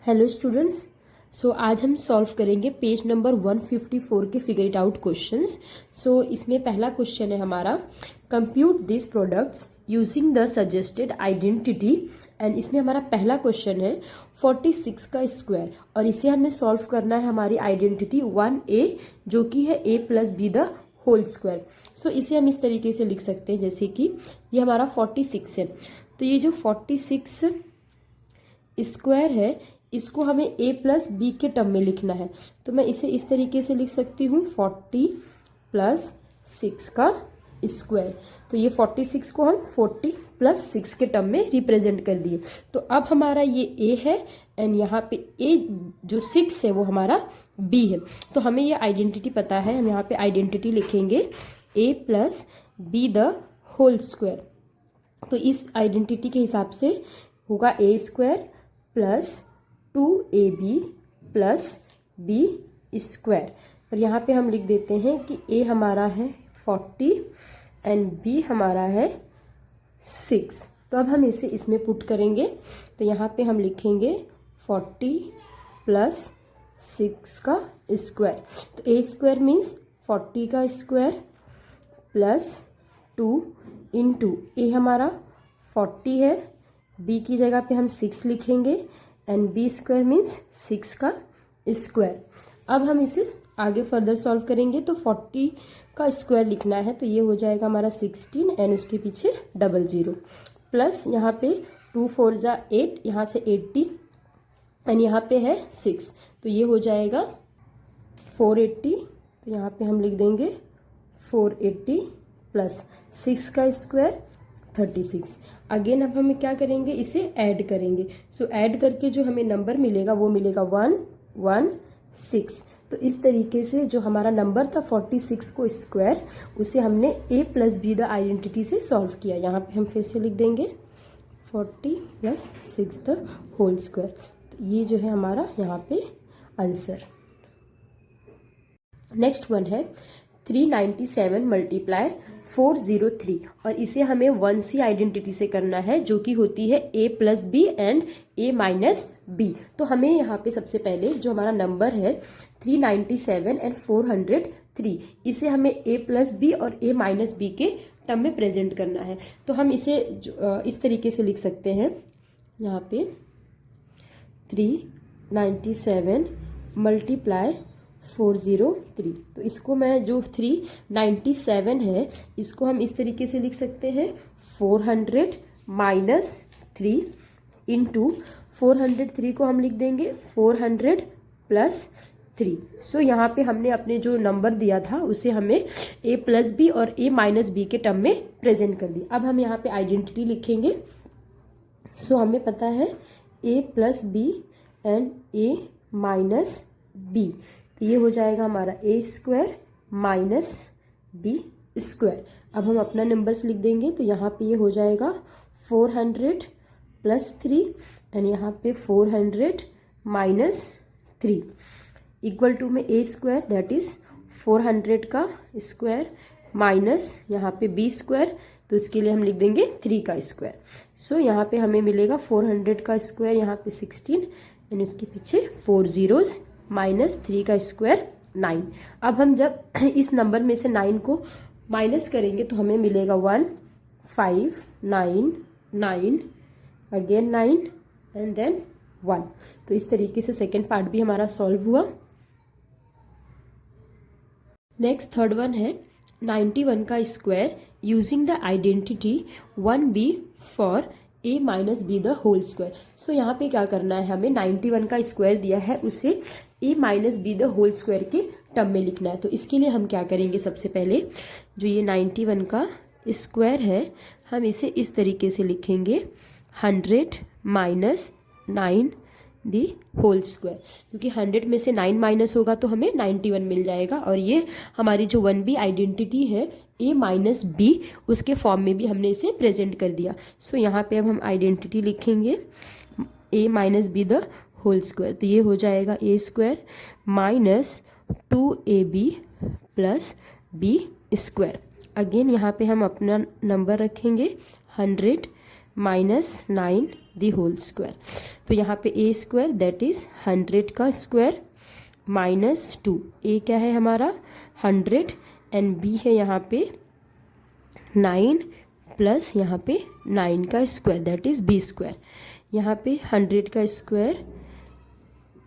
Hello students. आज हम solve करेंगे पेज नंबर 154 के फिगर इट आउट क्वेश्चंस। इसमें पहला क्वेश्चन है हमारा, compute this products using the suggested identity. And इसमें हमारा पहला क्वेश्चन है 46 का स्क्वायर, और इसे हमें सॉल्व करना है हमारी आइडेंटिटी 1a जो कि है a plus B the whole square. इसे हम इस तरीके से लिख सकते हैं जैसे कि ये हमारा 46 है, तो ये जो 46 स्क्वायर है इसको हमें a प्लस बी के टर्म में लिखना है। तो मैं इसे इस तरीके से लिख सकती हूँ 40 प्लस 6 का स्क्वायर। तो ये 46 को हम 40 प्लस 6 के टर्म में रिप्रेजेंट कर दिए। तो अब हमारा ये a है एंड यहाँ पे a जो 6 है वो हमारा b है। तो हमें ये आइडेंटिटी पता है, हम यहाँ पे आइडेंटिटी लिखेंगे a plus B the whole square. तो इस आइडेंटिटी के हिसाब से होगा a square plus 2ab plus B square. और यहाँ पे हम लिख देते हैं कि a हमारा है 40 एंड b हमारा है 6। तो अब हम इसे इसमें पुट करेंगे, तो यहाँ पे हम लिखेंगे 40 प्लस 6 का स्क्वायर। तो a स्क्वायर मीन्स 40 का स्क्वायर प्लस 2 इंटू a हमारा 40 है, b की जगह पे हम 6 लिखेंगे एंड बी स्क्वायर मीन्स 6 का स्क्वायर। अब हम इसे आगे फर्दर सॉल्व करेंगे, तो 40 का स्क्वायर लिखना है, तो ये हो जाएगा हमारा 16 एंड उसके पीछे 00 प्लस यहाँ पे 2 4 जा 8, यहाँ से 80 एंड यहाँ पे है 6, तो ये हो जाएगा 480। तो यहाँ पे हम लिख देंगे 480 प्लस 6 का स्क्वायर 36। अगेन अब हमें क्या करेंगे, इसे ऐड करेंगे। ऐड करके जो हमें नंबर मिलेगा वो मिलेगा 116। तो इस तरीके से जो हमारा नंबर था 46 को स्क्वायर, उसे हमने a plus B the identity से सॉल्व किया। यहाँ पे हम फिर से लिख देंगे 40 प्लस 6 द होल स्क्वायर। तो ये जो है हमारा यहाँ पे आंसर। नेक्स्ट वन है 397 मल्टीप्लाई 403, और इसे हमें 1c आइडेंटिटी से करना है जो कि होती है a plus B and a minus B. तो हमें यहाँ पे सबसे पहले जो हमारा नंबर है 397 एंड 403, इसे हमें a प्लस बी और a माइनस बी के टर्म में प्रेजेंट करना है। तो हम इसे इस तरीके से लिख सकते हैं, यहाँ पे 397 मल्टीप्लाई 403। तो इसको मैं जो 397 है इसको हम इस तरीके से लिख सकते हैं 400 माइनस 3 इंटू 403 को हम लिख देंगे 400 प्लस 3। यहाँ पे हमने अपने जो नंबर दिया था उसे हमें a प्लस बी और a माइनस बी के टर्म में प्रेजेंट कर दिया। अब हम यहाँ पे आइडेंटिटी लिखेंगे। हमें पता है a plus B and a minus B, तो ये हो जाएगा हमारा a square minus B square. अब हम अपना नंबर्स लिख देंगे, तो यहाँ पे ये हो जाएगा 400 प्लस 3 एंड यहाँ पे 400 माइनस 3 इक्वल टू में a स्क्वायर दैट इज 400 का स्क्वायर माइनस यहाँ पे b स्क्वायर, तो इसके लिए हम लिख देंगे 3 का स्क्वायर। यहाँ पे हमें मिलेगा 400 का स्क्वायर यहाँ पे 16 एंड उसके पीछे 4 zeros माइनस 3 का स्क्वायर 9। अब हम जब इस नंबर में से 9 को माइनस करेंगे तो हमें मिलेगा 1 5 9 9 अगेन 9 एंड देन 1। तो इस तरीके से सेकेंड पार्ट भी हमारा सॉल्व हुआ। नेक्स्ट थर्ड वन है 91 का square using the identity 1b for a minus B the whole square. यहाँ पे क्या करना है, हमें 91 का स्क्वायर दिया है उसे a minus B the whole square के टर्म में लिखना है। तो इसके लिए हम क्या करेंगे, सबसे पहले जो ये 91 का स्क्वायर है हम इसे इस तरीके से लिखेंगे 100 माइनस 9 दी होल स्क्वायर, क्योंकि 100 में से 9 माइनस होगा तो हमें 91 मिल जाएगा। और ये हमारी जो 1b आइडेंटिटी है a माइनस बी, उसके फॉर्म में भी हमने इसे प्रेजेंट कर दिया। यहाँ पे अब हम आइडेंटिटी लिखेंगे a minus B the whole square, तो ये हो जाएगा a square minus 2ab plus b square. Again यहाँ पे हम अपना नंबर रखेंगे 100 माइनस 9 द होल स्क्वायर। तो यहाँ पे ए स्क्वायर दैट इज 100 का स्क्वायर माइनस 2, ए क्या है हमारा 100 एंड बी है यहाँ पे 9 प्लस यहाँ पे 9 का square that is B square. यहाँ पे 100 का स्क्वायर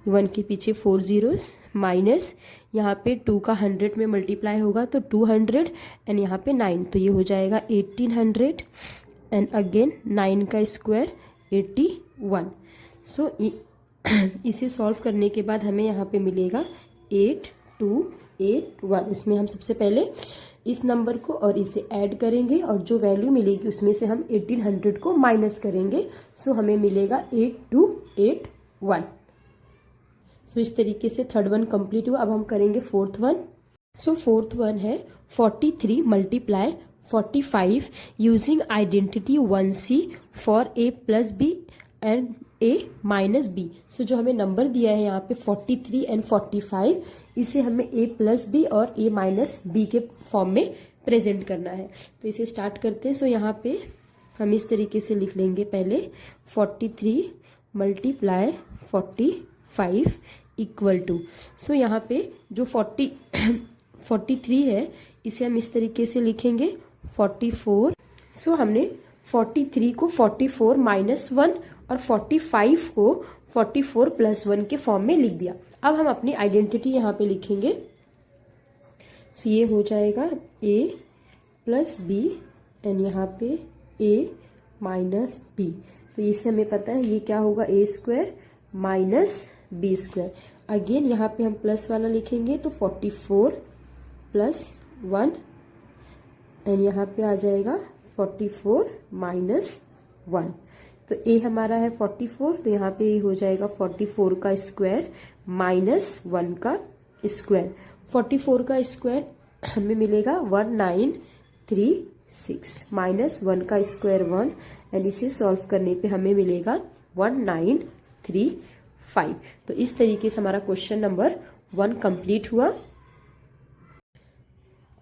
1 के पीछे 4 zeros माइनस यहाँ पे 2 का 100 में मल्टीप्लाई होगा तो 200 एंड यहाँ पे 9 तो ये हो जाएगा 1800 एंड अगेन 9 का स्क्वायर 81। सो इसे सॉल्व करने के बाद हमें यहाँ पे मिलेगा 8281। इसमें हम सबसे पहले इस नंबर को और इसे ऐड करेंगे और जो वैल्यू मिलेगी उसमें से हम 1800 को माइनस करेंगे। सो हमें मिलेगा 8281। सो इस तरीके से थर्ड वन कंप्लीट हुआ। अब हम करेंगे fourth one. So fourth one है 43 multiply 45 using identity 1C for a plus B and a minus B. So जो हमें नंबर दिया है यहाँ पे 43 एंड 45, इसे हमें a प्लस बी और a माइनस बी के फॉर्म में प्रेजेंट करना है। तो इसे स्टार्ट करते हैं। सो यहाँ पे हम इस तरीके से लिख लेंगे पहले 43 मल्टीप्लाई 45 इक्वल टू। सो यहाँ पे जो 43 है इसे हम इस तरीके से लिखेंगे 44। सो हमने 43 को 44 माइनस 1 और 45 को 44 प्लस 1 के फॉर्म में लिख दिया। अब हम अपनी आइडेंटिटी यहाँ पे लिखेंगे। सो ये हो जाएगा a प्लस बी एंड यहाँ पे a माइनस बी। तो इसे हमें पता है ये क्या होगा a square minus B square. Again यहाँ पे हम प्लस वाला लिखेंगे तो 44 प्लस 1 एंड यहाँ पे आ जाएगा 44 माइनस 1। तो a हमारा है 44 तो यहाँ पे हो जाएगा 44 का स्क्वायर माइनस 1 का स्क्वायर। 44 का स्क्वायर हमें मिलेगा 1936 माइनस 1 का स्क्वायर 1 एंड इसे सॉल्व करने पे हमें मिलेगा 1935। तो इस तरीके से हमारा क्वेश्चन नंबर 1 कंप्लीट हुआ।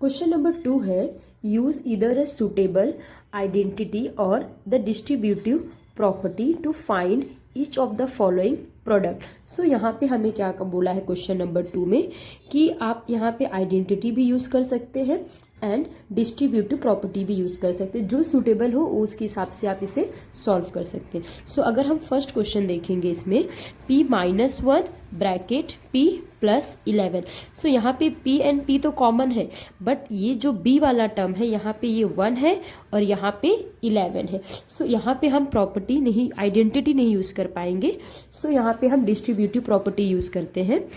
क्वेश्चन नंबर 2 है use either a suitable identity और the distributive property to find each of the following product. So यहाँ पे हमें क्या बोला है क्वेश्चन नंबर 2 में कि आप यहाँ पे आइडेंटिटी भी यूज कर सकते हैं एंड डिस्ट्रीब्यूटिव प्रॉपर्टी भी यूज कर सकते हैं। जो सूटेबल हो उसके हिसाब से आप इसे सॉल्व कर सकते हैं। सो अगर हम फर्स्ट क्वेश्चन देखेंगे इसमें p minus 1 bracket p plus 11। सो यहाँ पे p एंड p तो कॉमन है बट ये जो b वाला टर्म है यहाँ पे ये 1 है और यहाँ पे 11 है। सो यहाँ पे हम प्रॉपर्टी नहीं आइडेंटिटी नहीं यूज कर पाएंगे। सो यहाँ पे हम डिस्ट्रीब्यूटिव प्रॉपर्टी यूज करते हैं।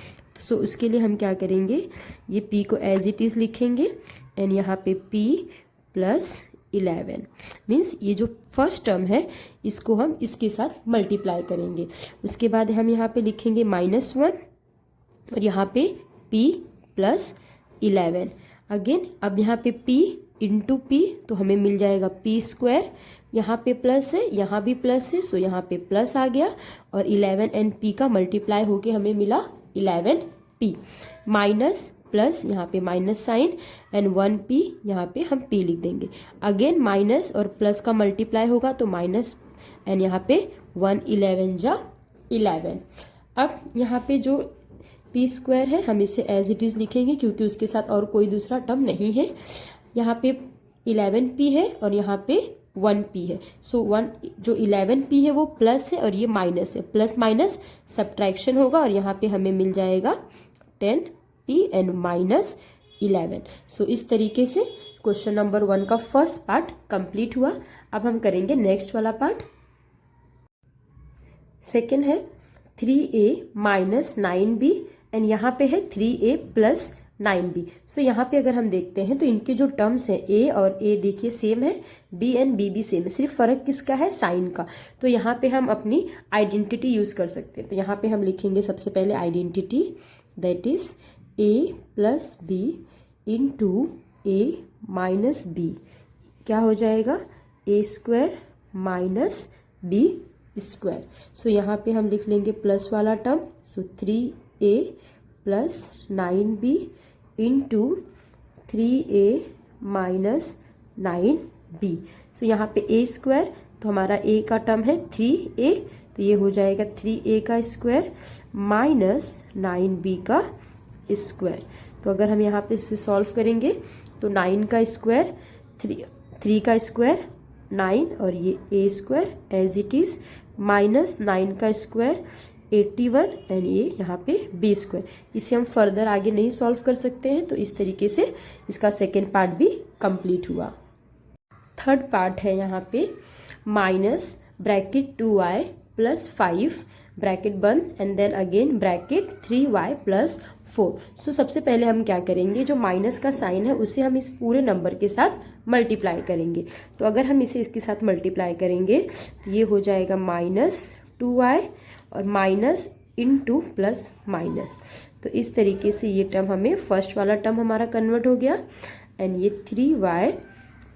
सो उसके लिए हम क्या करेंगे ये p को एज इट इज लिखेंगे एंड यहाँ पे p प्लस 11 मीन्स ये जो फर्स्ट टर्म है इसको हम इसके साथ मल्टीप्लाई करेंगे। उसके बाद हम यहाँ पे लिखेंगे -1 और यहाँ पे p प्लस 11 अगेन। अब यहाँ पे p इंटू p तो हमें मिल जाएगा p स्क्वायर। यहाँ पे प्लस है यहाँ भी प्लस है सो यहाँ पे प्लस आ गया और 11 एंड p का मल्टीप्लाई होके हमें मिला 11p माइनस प्लस यहाँ पे माइनस साइन एंड 1p यहाँ पे हम p लिख देंगे। अगेन माइनस और प्लस का मल्टीप्लाई होगा तो माइनस एंड यहाँ पे 111 जा 11। अब यहाँ पे जो p स्क्वायर है हम इसे एज इट इज लिखेंगे क्योंकि उसके साथ और कोई दूसरा टर्म नहीं है। यहाँ पे 11p है और यहाँ पे 1p है। सो 1 जो 11p है वो प्लस है और ये माइनस है। प्लस माइनस सब्ट्रैक्शन होगा और यहाँ पे हमें मिल जाएगा 10p एंड माइनस 11। सो इस तरीके से क्वेश्चन नंबर 1 का फर्स्ट पार्ट कंप्लीट हुआ। अब हम करेंगे नेक्स्ट वाला पार्ट। सेकेंड है 3a माइनस 9b एंड यहाँ पे है 3a प्लस 9b। सो यहाँ पे अगर हम देखते हैं तो इनके जो टर्म्स हैं a और a देखिए सेम है, b एंड b भी सेम है, सिर्फ फर्क किसका है साइन का। तो यहाँ पे हम अपनी आइडेंटिटी यूज कर सकते हैं। तो यहाँ पे हम लिखेंगे सबसे पहले identity that is a plus B into a minus B क्या हो जाएगा a square minus b square. So यहाँ पे हम लिख लेंगे प्लस वाला term. So 3a plus 9b into 3a minus 9b। So यहाँ पे a स्क्वायर तो हमारा a का टर्म है 3a, तो ये हो जाएगा 3a का स्क्वायर माइनस 9b का स्क्वायर। तो अगर हम यहाँ पे इसे सॉल्व करेंगे तो 9 का स्क्वायर 3 का स्क्वायर 9 और ये a square as it is minus 9 का स्क्वायर 81 एंड ये यहाँ पे b स्क्वायर। इसे हम फर्दर आगे नहीं सॉल्व कर सकते हैं, तो इस तरीके से इसका सेकेंड पार्ट भी कंप्लीट हुआ। थर्ड पार्ट है यहाँ पे minus bracket 2y plus 5 bracket बंद and then again bracket 3y plus 4। So सबसे पहले हम क्या करेंगे, जो माइनस का साइन है उसे हम इस पूरे नंबर के साथ मल्टीप्लाई करेंगे। तो अगर हम इसे इसके साथ मल्टीप्लाई करेंगे तो ये हो जाएगा माइनस 2y और माइनस इनटू प्लस माइनस। तो इस तरीके से ये टर्म हमें फर्स्ट वाला टर्म हमारा कन्वर्ट हो गया एंड ये 3y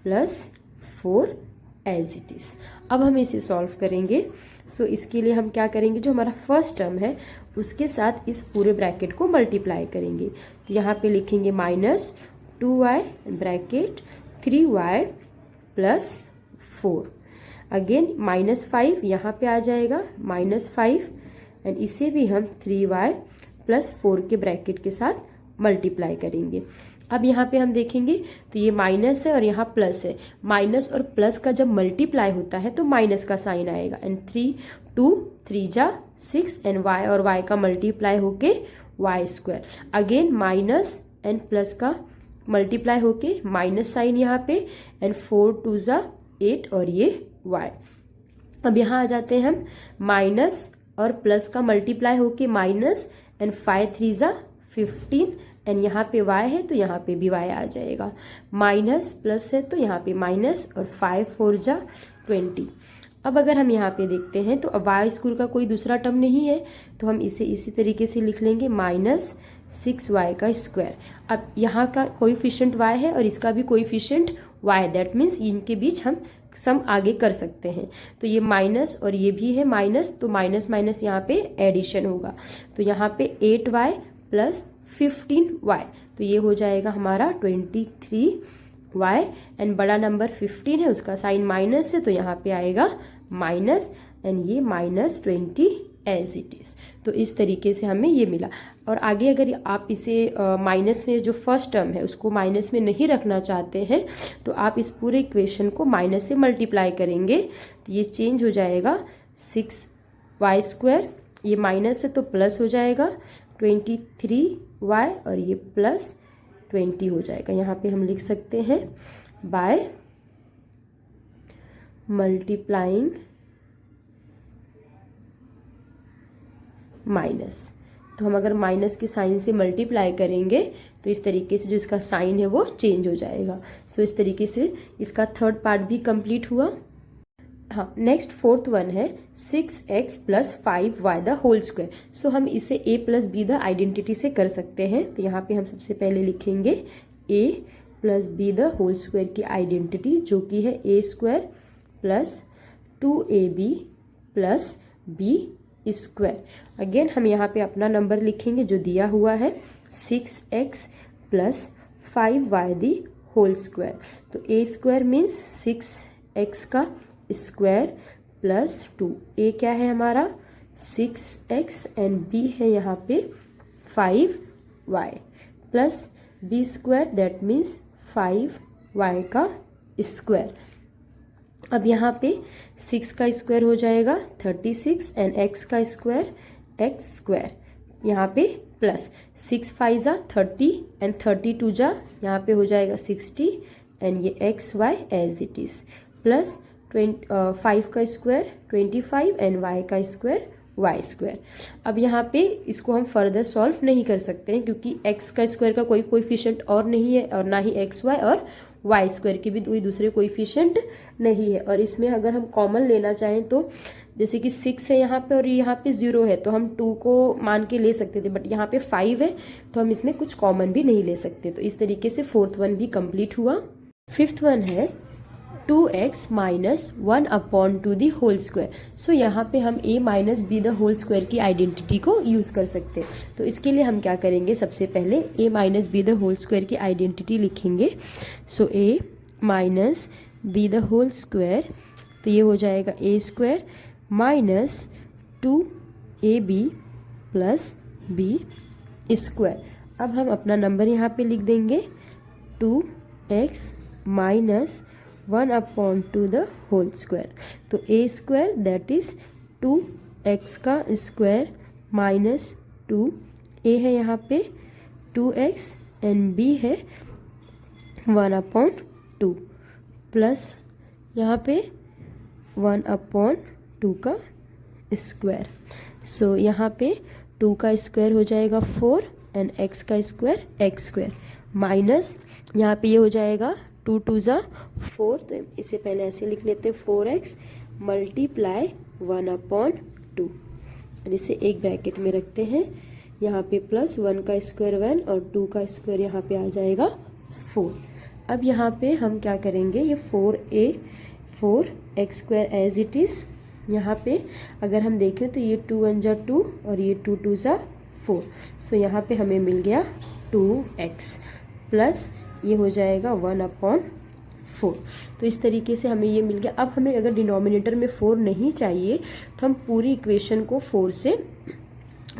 plus 4 as it is. अब हम इसे सॉल्व करेंगे। सो इसके लिए हम क्या करेंगे, जो हमारा फर्स्ट टर्म है उसके साथ इस पूरे ब्रैकेट को मल्टीप्लाई करेंगे। तो यहाँ पे लिखेंगे minus 2y bracket 3y plus 4, again minus 5 यहाँ पे आ जाएगा माइनस 5 एंड इसे भी हम 3y प्लस 4 के ब्रैकेट के साथ मल्टीप्लाई करेंगे। अब यहाँ पे हम देखेंगे तो ये माइनस है और यहाँ प्लस है। माइनस और प्लस का जब मल्टीप्लाई होता है तो माइनस का साइन आएगा एंड 3 जा 6 एंड y और y का मल्टीप्लाई होके y square, again minus and plus का मल्टीप्लाई होके माइनस साइन यहाँ पे एंड 4 जा 8 और ये y। अब यहाँ आ जाते हैं हम, माइनस और प्लस का मल्टीप्लाई होके माइनस एंड 5 जा 15 एंड यहाँ पे y है तो यहाँ पे भी y आ जाएगा। माइनस प्लस है तो यहाँ पे माइनस और 5 जा 20। अब अगर हम यहाँ पे देखते हैं तो अब y स्क्वायर का कोई दूसरा टर्म नहीं है, तो हम इसे इसी तरीके से लिख लेंगे माइनस 6y का स्क्वायर। अब यहाँ का कोएफिशिएंट y है और इसका भी कोएफिशिएंट y, दैट मीन्स इनके बीच हम सम आगे कर सकते हैं। तो ये माइनस और ये भी है माइनस, तो माइनस माइनस यहाँ पे एडिशन होगा। तो यहाँ पे 8y प्लस 15y, तो ये हो जाएगा हमारा 23y एंड बड़ा नंबर 15 है, उसका साइन माइनस है तो यहाँ पे आएगा माइनस एंड ये माइनस 20 एज इट इज़। तो इस तरीके से हमें ये मिला। और आगे अगर आप इसे माइनस में जो फर्स्ट टर्म है उसको माइनस में नहीं रखना चाहते हैं तो आप इस पूरे इक्वेशन को माइनस से मल्टीप्लाई करेंगे तो ये चेंज हो जाएगा 6y स्क्वायर, ये माइनस है तो प्लस हो जाएगा 23y और ये प्लस 20 हो जाएगा। यहाँ पे हम लिख सकते हैं बाय मल्टीप्लाइंग माइनस। तो हम अगर माइनस के साइन से मल्टीप्लाई करेंगे तो इस तरीके से जो इसका साइन है वो चेंज हो जाएगा। सो इस तरीके से इसका थर्ड पार्ट भी कंप्लीट हुआ। हाँ, नेक्स्ट फोर्थ वन है 6x plus 5y the whole square. So हम इसे a plus B the identity से कर सकते हैं। तो यहाँ पे हम सबसे पहले लिखेंगे a plus B the whole square की आइडेंटिटी, जो कि है a square plus 2ab plus b square. Again हम यहाँ पे अपना नंबर लिखेंगे जो दिया हुआ है 6x plus 5y the whole square. तो a स्क्वायर मीन्स 6x का स्क्वायर प्लस 2, a क्या है हमारा 6x एंड b है यहाँ पे 5y plus b square that means 5y का स्क्वायर। अब यहाँ पे 6 का स्क्वायर हो जाएगा 36 एंड x का स्क्वायर x स्क्वायर, यहाँ पे प्लस 6 5 जा 30 एंड 32 जा यहाँ पे हो जाएगा 60 एंड ये xy as it is plus 5 का स्क्वायर 25 एंड y का स्क्वायर y स्क्वायर। अब यहाँ पे इसको हम फर्दर सॉल्व नहीं कर सकते हैं क्योंकि x का स्क्वायर का कोई कोएफिशिएंट और नहीं है और ना ही xy और y स्क्वायर के भी कोई दूसरे कोएफिशिएंट नहीं है। और इसमें अगर हम कॉमन लेना चाहें तो जैसे कि 6 है यहाँ पे और यहाँ पे 0 है तो हम 2 को मान के ले सकते थे, बट यहाँ पे 5 है तो हम इसमें कुछ कॉमन भी नहीं ले सकते। तो इस तरीके से फोर्थ वन भी कंप्लीट हुआ। फिफ्थ वन है 2x minus 1 upon 2 the whole square. So यहाँ पे हम a minus B the whole square की आइडेंटिटी को यूज़ कर सकते हैं। तो इसके लिए हम क्या करेंगे, सबसे पहले a minus B the whole square की आइडेंटिटी लिखेंगे। So a minus B the whole square तो ये हो जाएगा A square minus 2ab plus B square. अब हम अपना नंबर यहाँ पे लिख देंगे 2x minus 1/2 the whole square. तो ए स्क्वायर दैट इज 2x का स्क्वायर माइनस 2, ए है यहाँ पे 2x एंड बी है 1/2 प्लस यहाँ पे 1/2 का स्क्वायर। सो यहाँ पे 2 का स्क्वायर हो जाएगा 4 एंड x का स्क्वायर x स्क्वायर माइनस यहाँ पे ये हो जाएगा 2 2 ज़ा 4, तो इसे पहले ऐसे लिख लेते हैं 4x मल्टीप्लाई 1/2 और इसे एक ब्रैकेट में रखते हैं। यहाँ पे प्लस 1 का स्क्वायर 1 और 2 का स्क्वायर यहाँ पे आ जाएगा 4। अब यहाँ पे हम क्या करेंगे, ये 4x square as it is. यहाँ पे अगर हम देखें तो ये 2 1 जा 2 और ये 2 2 जा 4। सो यहाँ पे हमें मिल गया 2x प्लस ये हो जाएगा 1/4। तो इस तरीके से हमें ये मिल गया। अब हमें अगर डिनोमिनेटर में 4 नहीं चाहिए तो हम पूरी इक्वेशन को 4 से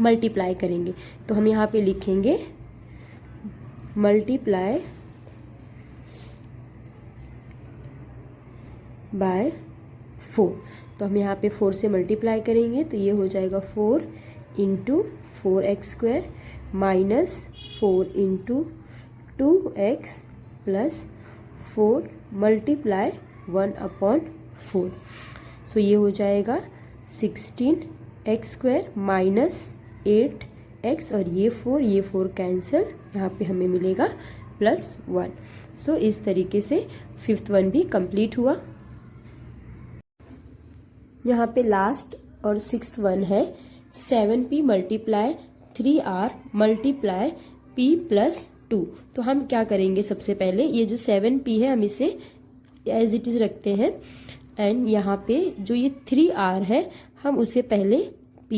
मल्टीप्लाई करेंगे। तो हम यहाँ पे लिखेंगे मल्टीप्लाई बाय 4। तो हम यहाँ पे 4 से मल्टीप्लाई करेंगे तो ये हो जाएगा 4 into 4x square minus 4 into 2x plus 4 multiply 1/4। सो ये हो जाएगा 16x स्क्वायर माइनस 8x और ये 4 कैंसिल, यहाँ पे हमें मिलेगा +1। सो इस तरीके से 5th वन भी कंप्लीट हुआ। यहाँ पे लास्ट और 6th वन है 7p multiply 3r multiply p plus 2। तो हम क्या करेंगे, सबसे पहले ये जो 7p है हम इसे एज इट इज़ रखते हैं एंड यहाँ पे जो ये 3r है हम उसे पहले p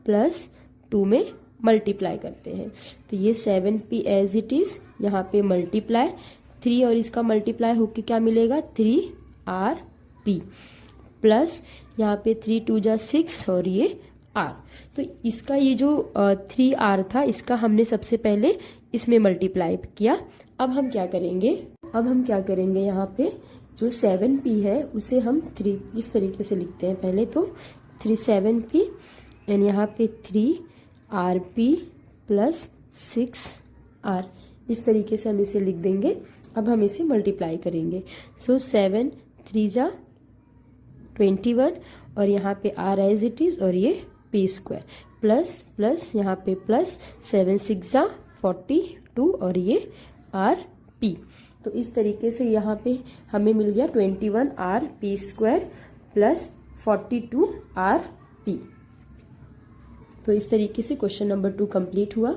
प्लस 2 में मल्टीप्लाई करते हैं। तो ये 7p एज इट इज़ यहाँ पे मल्टीप्लाई 3 और इसका मल्टीप्लाई होके क्या मिलेगा 3rp प्लस यहाँ पे 3 2 जा 6 और ये r। तो इसका ये जो 3r था इसका हमने सबसे पहले इसमें मल्टीप्लाई किया। अब हम क्या करेंगे यहाँ पे जो 7p है उसे हम 3 इस तरीके से लिखते हैं। पहले तो 7p एंड यहाँ पे 3rp प्लस 6r, इस तरीके से हम इसे लिख देंगे। अब हम इसे मल्टीप्लाई करेंगे। सो 7 3 जा 21 और यहाँ पे r एज इट इज़ और ये p स्क्वायर प्लस प्लस यहाँ पे प्लस 7 6 जा 42 और ये rp। तो इस तरीके से यहाँ पे हमें मिल गया 21rp स्क्वायर प्लस 42rp। तो इस तरीके से क्वेश्चन नंबर 2 कंप्लीट हुआ।